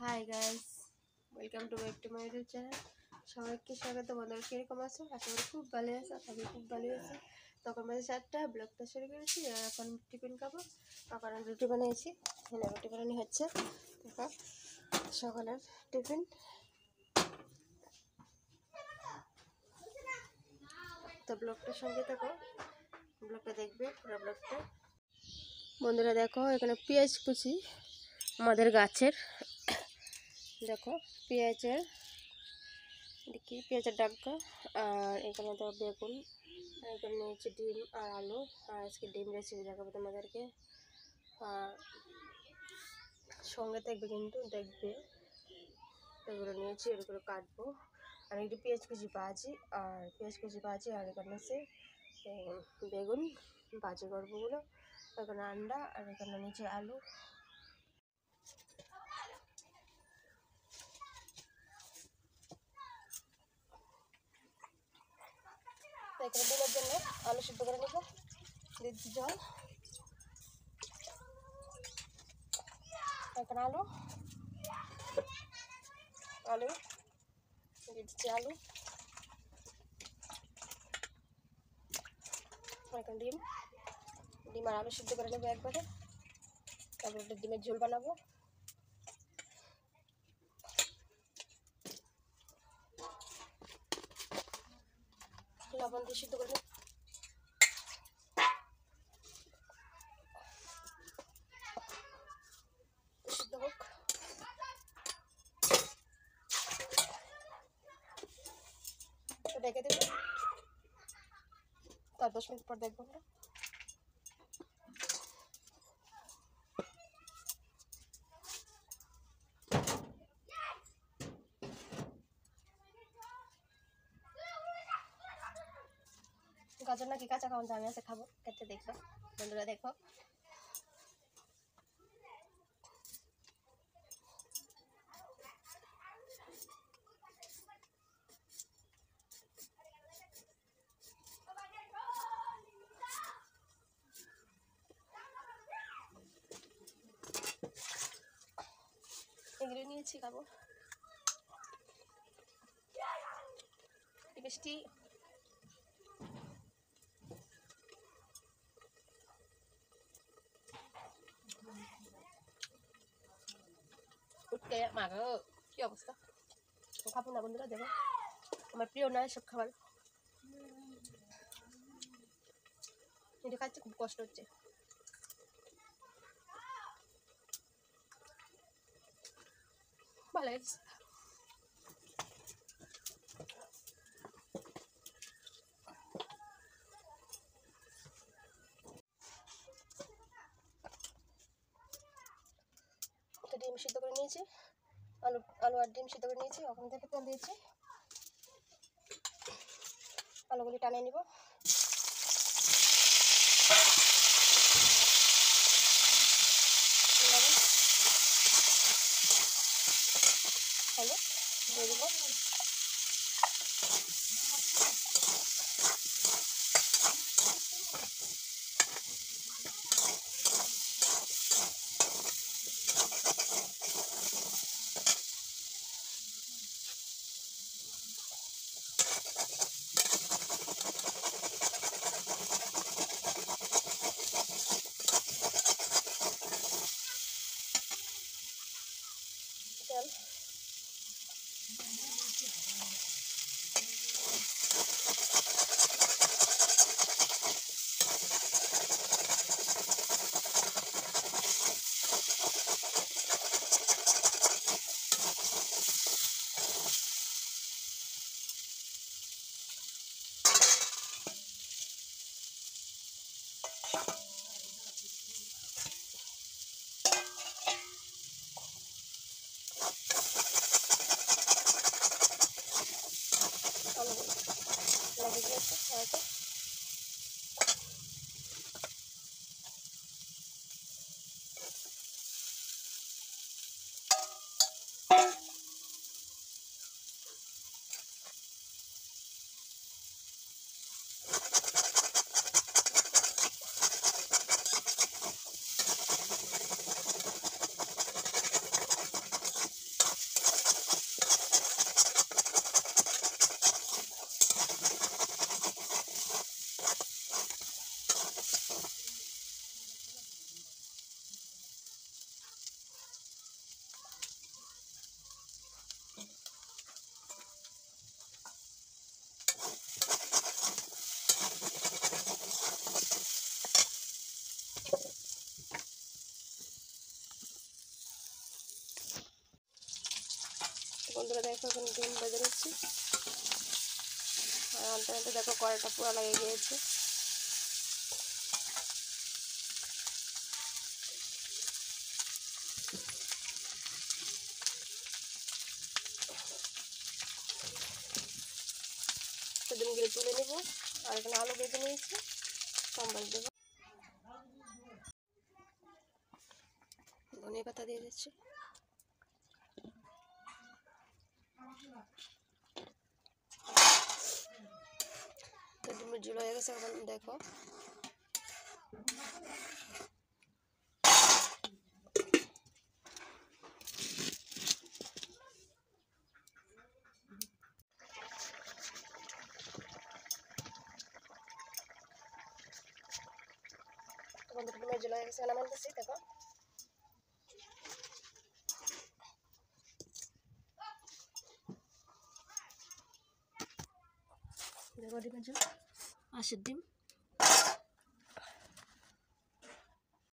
Hi guys, welcome to back to my YouTube channel. সবাইকে স্বাগত। বন্ধুরা কীরকম আছো? আশা করি খুব ভালো আছো। আমি খুব ভালো আছি। তখন মাঝে 7টা ব্লগটা শুরু করেছি আর এখন টিফিন খাবো। তখন রুটি বানিয়েছি। রুটি বানানো হচ্ছে এখন সকালের টিফিন। তো ব্লগটার সঙ্গে থাকো, ব্লগটা দেখবে পুরো ব্লগটা। বন্ধুরা দেখো, এখানে পেঁয়াজ কুচি আমাদের গাছের, দেখো পেঁয়াজের ডাক্কা, আর এখানে তো বেগুন, এখানে নিয়েছি ডিম আর আলু। আর আজকে ডিম রেসিপি দেখাবো তোমাদেরকে। আর সঙ্গে থাকবে, কিন্তু দেখবে এগুলো নিয়েছি, এগুলো কাটবো। আর একটু পেঁয়াজ কুচি ভাজি, আর এখানে আছে বেগুন ভাজি করবো গুলো। এখানে আন্ডা, আর এখানে নিচে আলু। এখানে ডিমের জন্য আলু সিদ্ধ করে নেবো, দিচ্ছি জল। এখানে আলু দিচ্ছি, এখন ডিম আর আলু সিদ্ধ করে নেবো একবারে। তারপর একটা ডিমের ঝোল বানাবো। লবণ দিয়ে সিদ্ধ করে নেব। সিদ্ধ হোক, ঢেকে দেবো। তার 10 মিনিট পর দেখবো আমরা। গাজর নাকি কাঁচা খাওয়ান, আমি আছে খাবো, খেতে দেখো বন্ধুরা। দেখো এগুলো নিয়েছি, খাবো। মিষ্টি উঠতে মাগো, কি অবস্থা! খাবো না বন্ধুরা, দেখো আমার প্রিয় না সব খাবার। কিন্তু খাচ্ছে, খুব কষ্ট হচ্ছে। ভালো লাগছে। ডিম সিদ্ধ করে নিয়েছি, আলু আর ডিম সিদ্ধ করে নিয়েছি। ওখান থেকে তেল দিয়েছি, আলুগুলি টানিয়ে নিব। হলো দিয়ে দেবো। তেল আলু বন্ধুরা দেখো এখন ডিম ভেজে নিচ্ছি। আর আলতে আলতে দেখো কড়াইটা পুরো লেগে গিয়েছে। তো ডিমগুলো তুলে নেবো। আর এখানে আলু ভেজে নিয়েছি, সম্বাস দেবো। ধনিয়া পাতা দিয়ে দিচ্ছি। তো ডিমের ঝোল হয়ে গেছে। এখন দেখো ডিমের ঝোল হয়ে গেছে, নামান দিচ্ছি। দেখো দেখো ডিমের ঝোল, হাঁসের ডিম।